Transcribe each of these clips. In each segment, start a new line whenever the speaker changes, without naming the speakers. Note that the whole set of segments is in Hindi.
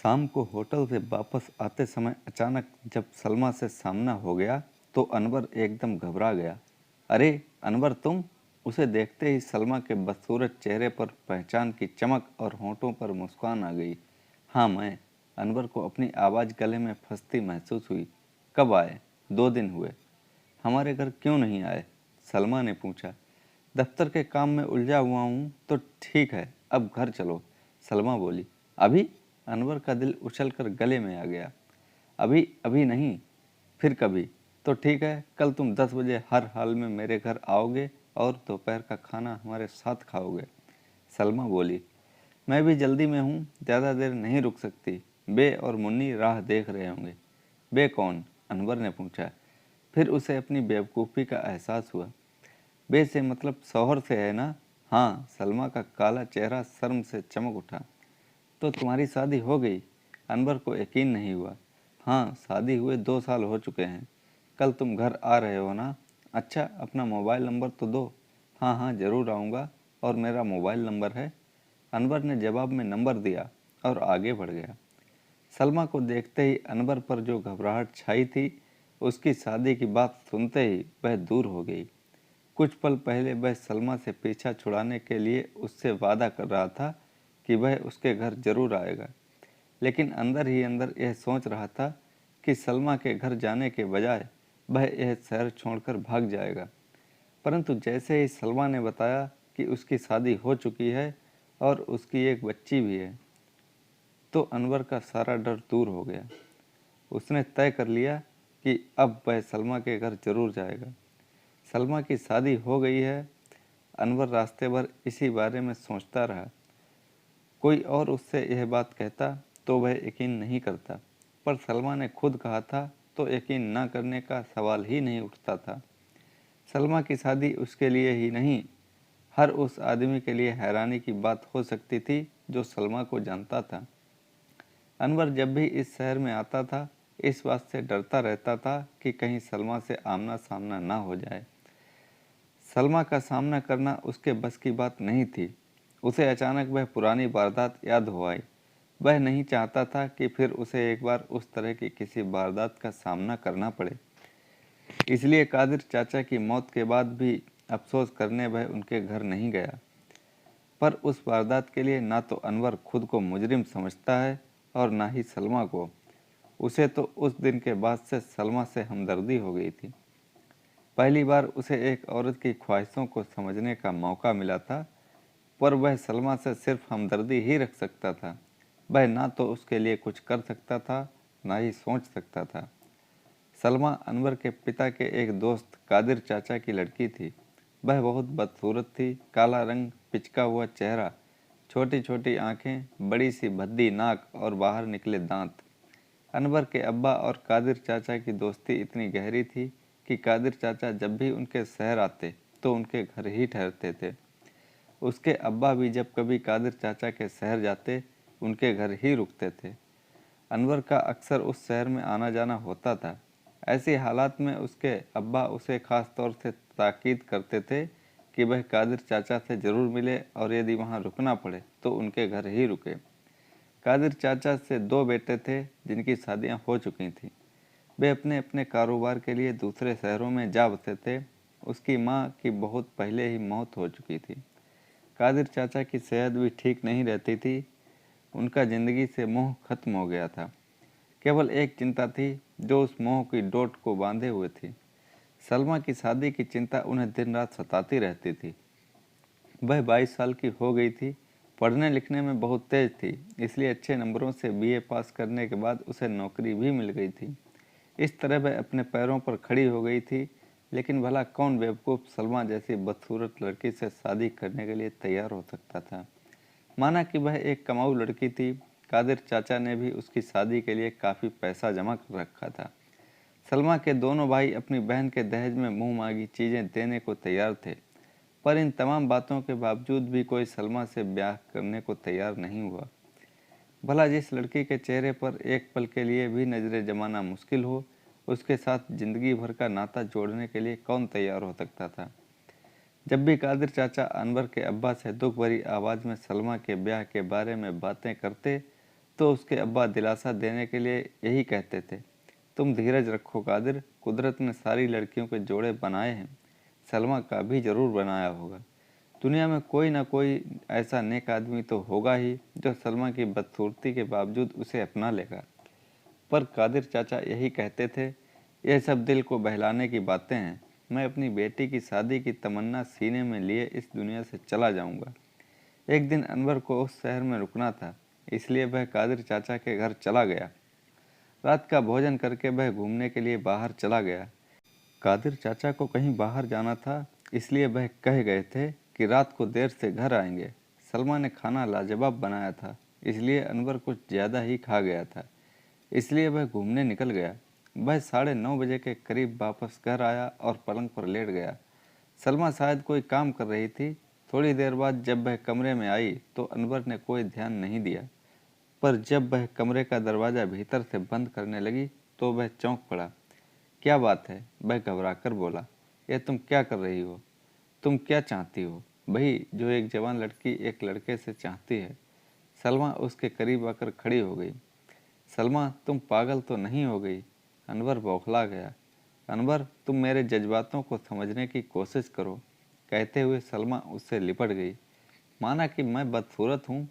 शाम को होटल से वापस आते समय अचानक जब सलमा से सामना हो गया तो अनवर एकदम घबरा गया। अरे अनवर तुम। उसे देखते ही सलमा के बदसूरत चेहरे पर पहचान की चमक और होंठों पर मुस्कान आ गई। हाँ मैं। अनवर को अपनी आवाज़ गले में फंसती महसूस हुई। कब आए? 2 दिन हुए। हमारे घर क्यों नहीं आए? सलमा ने पूछा। दफ्तर के काम में उलझा हुआ हूँ तो ठीक है, अब घर चलो। सलमा बोली। अभी? अनवर का दिल उछलकर गले में आ गया। अभी अभी नहीं, फिर कभी। तो ठीक है, कल तुम 10 बजे हर हाल में मेरे घर आओगे और दोपहर का खाना हमारे साथ खाओगे। सलमा बोली। मैं भी जल्दी में हूँ, ज़्यादा देर नहीं रुक सकती। बे और मुन्नी राह देख रहे होंगे। बे कौन? अनवर ने पूछा। फिर उसे अपनी बेवकूफ़ी का एहसास हुआ। बे से मतलब शौहर से है ना? हाँ। सलमा का काला चेहरा शर्म से चमक उठा। तो तुम्हारी शादी हो गई? अनवर को यकीन नहीं हुआ। हाँ, शादी हुए 2 साल हो चुके हैं। कल तुम घर आ रहे हो ना? अच्छा, अपना मोबाइल नंबर तो दो। हाँ हाँ, ज़रूर आऊँगा। और मेरा मोबाइल नंबर है? अनवर ने जवाब में नंबर दिया और आगे बढ़ गया। सलमा को देखते ही अनवर पर जो घबराहट छाई थी, उसकी शादी की बात सुनते ही वह दूर हो गई। कुछ पल पहले वह सलमा से पीछा छुड़ाने के लिए उससे वादा कर रहा था कि वह उसके घर जरूर आएगा, लेकिन अंदर ही अंदर यह सोच रहा था कि सलमा के घर जाने के बजाय वह यह शहर छोड़कर भाग जाएगा। परंतु जैसे ही सलमा ने बताया कि उसकी शादी हो चुकी है और उसकी एक बच्ची भी है, तो अनवर का सारा डर दूर हो गया। उसने तय कर लिया कि अब वह सलमा के घर जरूर जाएगा। सलमा की शादी हो गई है। अनवर रास्ते भर इसी बारे में सोचता रहा। कोई और उससे यह बात कहता तो वह यकीन नहीं करता, पर सलमा ने खुद कहा था तो यकीन न करने का सवाल ही नहीं उठता था। सलमा की शादी उसके लिए ही नहीं, हर उस आदमी के लिए हैरानी की बात हो सकती थी जो सलमा को जानता था। अनवर जब भी इस शहर में आता था, इस बात से डरता रहता था कि कहीं सलमा से आमना सामना ना हो जाए। सलमा का सामना करना उसके बस की बात नहीं थी। उसे अचानक वह पुरानी वारदात याद हो आई। वह नहीं चाहता था कि फिर उसे एक बार उस तरह की किसी वारदात का सामना करना पड़े। इसलिए कादिर चाचा की मौत के बाद भी अफसोस करने वह उनके घर नहीं गया। पर उस वारदात के लिए ना तो अनवर खुद को मुजरिम समझता है और ना ही सलमा को। उसे तो उस दिन के बाद से सलमा से हमदर्दी हो गई थी। पहली बार उसे एक औरत की ख्वाहिशों को समझने का मौका मिला था, पर वह सलमा से सिर्फ हमदर्दी ही रख सकता था। वह ना तो उसके लिए कुछ कर सकता था, ना ही सोच सकता था। सलमा अनवर के पिता के एक दोस्त कादिर चाचा की लड़की थी। वह बहुत बदसूरत थी। काला रंग, पिचका हुआ चेहरा, छोटी छोटी आंखें, बड़ी सी भद्दी नाक और बाहर निकले दांत। अनवर के अब्बा और कादिर चाचा की दोस्ती इतनी गहरी थी कि कादिर चाचा जब भी उनके शहर आते तो उनके घर ही ठहरते थे। उसके अब्बा भी जब कभी कादिर चाचा के शहर जाते, उनके घर ही रुकते थे। अनवर का अक्सर उस शहर में आना जाना होता था। ऐसी हालात में उसके अब्बा उसे ख़ास तौर से ताकीद करते थे कि वह कादिर चाचा से ज़रूर मिले और यदि वहाँ रुकना पड़े तो उनके घर ही रुके। कादिर चाचा से 2 बेटे थे जिनकी शादियाँ हो चुकी थीं। वे अपने अपने कारोबार के लिए दूसरे शहरों में जा बसे थे। उसकी माँ की बहुत पहले ही मौत हो चुकी थी। कादिर चाचा की सेहत भी ठीक नहीं रहती थी। उनका ज़िंदगी से मोह खत्म हो गया था। केवल एक चिंता थी जो उस मोह की डोर को बांधे हुए थी। सलमा की शादी की चिंता उन्हें दिन रात सताती रहती थी। वह 22 साल की हो गई थी, पढ़ने लिखने में बहुत तेज थी, इसलिए अच्छे नंबरों से बीए पास करने के बाद उसे नौकरी भी मिल गई थी। इस तरह वह अपने पैरों पर खड़ी हो गई थी। लेकिन भला कौन बेवकूफ़ सलमा जैसी बदसूरत लड़की से शादी करने के लिए तैयार हो सकता था। माना कि वह एक कमाऊ लड़की थी। कादिर चाचा ने भी उसकी शादी के लिए काफ़ी पैसा जमा कर रखा था। सलमा के दोनों भाई अपनी बहन के दहेज में मुंह मांगी चीज़ें देने को तैयार थे, पर इन तमाम बातों के बावजूद भी कोई सलमा से ब्याह करने को तैयार नहीं हुआ। भला जिस लड़की के चेहरे पर एक पल के लिए भी नज़रें जमाना मुश्किल हो, उसके साथ ज़िंदगी भर का नाता जोड़ने के लिए कौन तैयार हो सकता था। जब भी कादिर चाचा अनवर के अब्बा से दुख भरी आवाज़ में सलमा के ब्याह के बारे में बातें करते, तो उसके अब्बा दिलासा देने के लिए यही कहते थे, तुम धीरज रखो कादिर, कुदरत ने सारी लड़कियों के जोड़े बनाए हैं, सलमा का भी ज़रूर बनाया होगा। दुनिया में कोई ना कोई ऐसा नेक आदमी तो होगा ही जो सलमा की बदसूरती के बावजूद उसे अपना लेगा। पर कादिर चाचा यही कहते थे, यह सब दिल को बहलाने की बातें हैं, मैं अपनी बेटी की शादी की तमन्ना सीने में लिए इस दुनिया से चला जाऊंगा। एक दिन अनवर को उस शहर में रुकना था, इसलिए वह कादिर चाचा के घर चला गया। रात का भोजन करके वह घूमने के लिए बाहर चला गया। कादिर चाचा को कहीं बाहर जाना था, इसलिए वह कह गए थे कि रात को देर से घर आएंगे। सलमा ने खाना लाजवाब बनाया था, इसलिए अनवर कुछ ज़्यादा ही खा गया था, इसलिए वह घूमने निकल गया। वह 9:30 बजे के करीब वापस घर आया और पलंग पर लेट गया। सलमा शायद कोई काम कर रही थी। थोड़ी देर बाद जब वह कमरे में आई तो अनवर ने कोई ध्यान नहीं दिया, पर जब वह कमरे का दरवाज़ा भीतर से बंद करने लगी तो वह चौंक पड़ा। क्या बात है? वह घबराकर बोला, यह तुम क्या कर रही हो? तुम क्या चाहती हो? वही जो एक जवान लड़की एक लड़के से चाहती है। सलमा उसके करीब आकर खड़ी हो गई। सलमा, तुम पागल तो नहीं हो गई? अनवर बौखला गया। अनवर, तुम मेरे जज्बातों को समझने की कोशिश करो, कहते हुए सलमा उससे लिपट गई। माना कि मैं बदसूरत हूँ,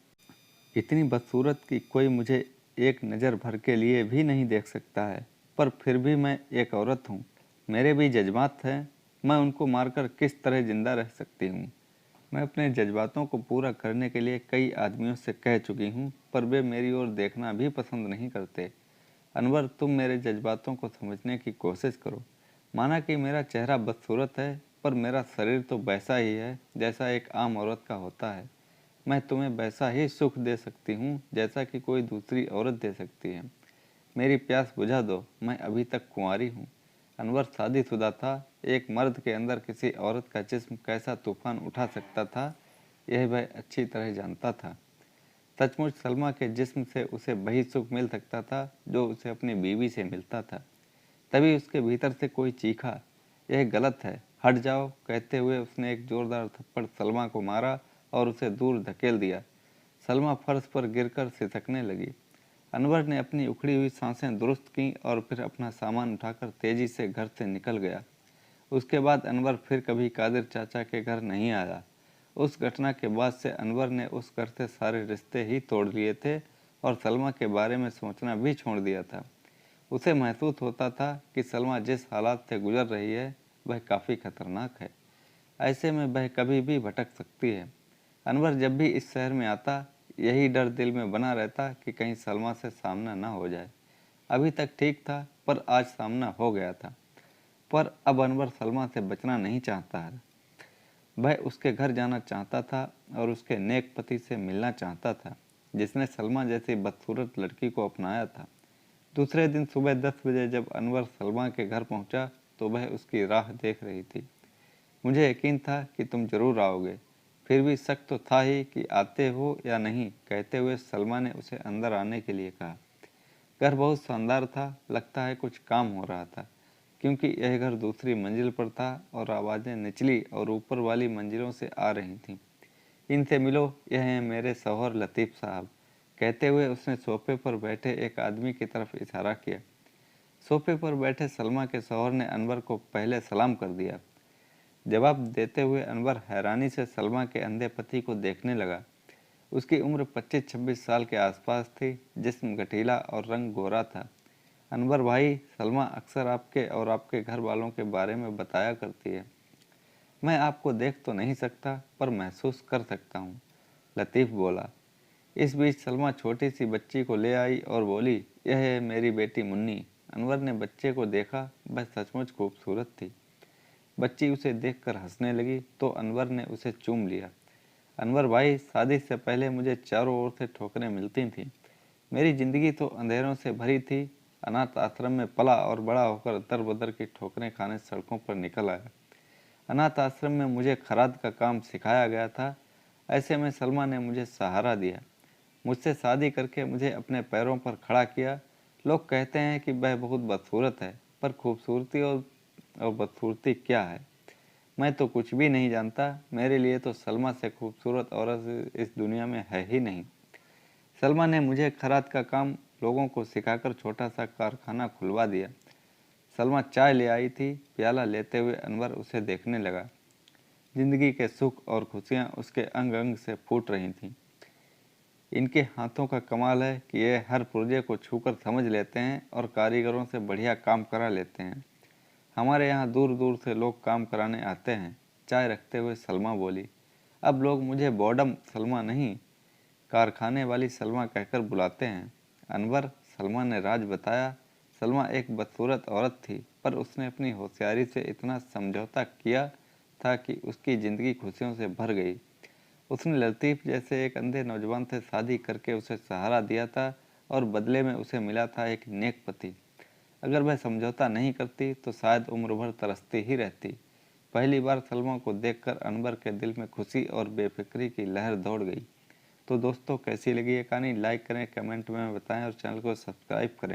इतनी बदसूरत कि कोई मुझे एक नज़र भर के लिए भी नहीं देख सकता है, पर फिर भी मैं एक औरत हूँ, मेरे भी जज्बात हैं, मैं उनको मारकर किस तरह जिंदा रह सकती हूँ? मैं अपने जज्बातों को पूरा करने के लिए कई आदमियों से कह चुकी हूँ, पर वे मेरी ओर देखना भी पसंद नहीं करते। अनवर, तुम मेरे जज्बातों को समझने की कोशिश करो। माना कि मेरा चेहरा बदसूरत है, पर मेरा शरीर तो वैसा ही है जैसा एक आम औरत का होता है। मैं तुम्हें वैसा ही सुख दे सकती हूँ जैसा कि कोई दूसरी औरत दे सकती है। मेरी प्यास बुझा दो, मैं अभी तक कुंवारी हूँ। अनवर शादीशुदा था। एक मर्द के अंदर किसी औरत का जिस्म कैसा तूफान उठा सकता था, यह वह अच्छी तरह जानता था। सचमुच सलमा के जिस्म से उसे वही सुख मिल सकता था जो उसे अपनी बीवी से मिलता था। तभी उसके भीतर से कोई चीखा, यह गलत है, हट जाओ, कहते हुए उसने एक जोरदार थप्पड़ सलमा को मारा और उसे दूर धकेल दिया। सलमा फर्श पर गिरकर सिसकने लगी। अनवर ने अपनी उखड़ी हुई सांसें दुरुस्त की और फिर अपना सामान उठाकर तेजी से घर से निकल गया। उसके बाद अनवर फिर कभी कादिर चाचा के घर नहीं आया। उस घटना के बाद से अनवर ने उस घर से सारे रिश्ते ही तोड़ लिए थे और सलमा के बारे में सोचना भी छोड़ दिया था। उसे महसूस होता था कि सलमा जिस हालात से गुजर रही है वह काफ़ी खतरनाक है। ऐसे में वह कभी भी भटक सकती है। अनवर जब भी इस शहर में आता, यही डर दिल में बना रहता कि कहीं सलमा से सामना ना हो जाए। अभी तक ठीक था, पर आज सामना हो गया था। पर अब अनवर सलमा से बचना नहीं चाहता है। वह उसके घर जाना चाहता था और उसके नेक पति से मिलना चाहता था, जिसने सलमा जैसी बदसूरत लड़की को अपनाया था। दूसरे दिन सुबह 10 बजे जब अनवर सलमा के घर पहुंचा तो वह उसकी राह देख रही थी। मुझे यकीन था कि तुम जरूर आओगे, फिर भी शक तो था ही कि आते हो या नहीं, कहते हुए सलमा ने उसे अंदर आने के लिए कहा। घर बहुत शानदार था, लगता है कुछ काम हो रहा था, क्योंकि यह घर दूसरी मंजिल पर था और आवाज़ें निचली और ऊपर वाली मंजिलों से आ रही थीं। इनसे मिलो, यह हैं मेरे शौहर लतीफ़ साहब, कहते हुए उसने सोफे पर बैठे एक आदमी की तरफ इशारा किया। सोफे पर बैठे सलमा के शौहर ने अनवर को पहले सलाम कर दिया। जवाब देते हुए अनवर हैरानी से सलमा के अंधे पति को देखने लगा। उसकी उम्र 25-26 साल के आसपास थी, जिस्म गठीला और रंग गोरा था। अनवर भाई, सलमा अक्सर आपके और आपके घर वालों के बारे में बताया करती है। मैं आपको देख तो नहीं सकता, पर महसूस कर सकता हूँ, लतीफ़ बोला। इस बीच सलमा छोटी सी बच्ची को ले आई और बोली, यह है मेरी बेटी मुन्नी। अनवर ने बच्चे को देखा, वह सचमुच खूबसूरत थी। बच्ची उसे देखकर हंसने लगी तो अनवर ने उसे चूम लिया। अनवर भाई, शादी से पहले मुझे चारों ओर से ठोकरें मिलती थीं। मेरी ज़िंदगी तो अंधेरों से भरी थी। अनाथ आश्रम में पला और बड़ा होकर दर बदर की ठोकरें खाने सड़कों पर निकल आया। अनाथ आश्रम में मुझे खराद का काम सिखाया गया था। ऐसे में सलमा ने मुझे सहारा दिया, मुझसे शादी करके मुझे अपने पैरों पर खड़ा किया। लोग कहते हैं कि वह बहुत बदसूरत है, पर खूबसूरती और बदसूरती क्या है, मैं तो कुछ भी नहीं जानता। मेरे लिए तो सलमा से खूबसूरत औरत इस दुनिया में है ही नहीं। सलमा ने मुझे खराद का काम लोगों को सिखाकर छोटा सा कारखाना खुलवा दिया। सलमा चाय ले आई थी। प्याला लेते हुए अनवर उसे देखने लगा। जिंदगी के सुख और खुशियाँ उसके अंग अंग से फूट रही थीं। इनके हाथों का कमाल है कि ये हर पुर्जे को छूकर समझ लेते हैं और कारीगरों से बढ़िया काम करा लेते हैं। हमारे यहाँ दूर दूर से लोग काम कराने आते हैं। चाय रखते हुए सलमा बोली। अब लोग मुझे बॉडम सलमा नहीं, कारखाने वाली सलमा कहकर बुलाते हैं। अनवर, सलमा ने राज बताया। सलमा एक बदसूरत औरत थी, पर उसने अपनी होशियारी से इतना समझौता किया था कि उसकी ज़िंदगी खुशियों से भर गई। उसने लतीफ़ जैसे एक अंधे नौजवान से शादी करके उसे सहारा दिया था और बदले में उसे मिला था एक नेक पति। अगर वह समझौता नहीं करती तो शायद उम्र भर तरसती ही रहती। पहली बार सलमा को देखकर अनवर के दिल में खुशी और बेफिक्री की लहर दौड़ गई। तो दोस्तों, कैसी लगी ये कहानी? लाइक करें, कमेंट में बताएं और चैनल को सब्सक्राइब करें।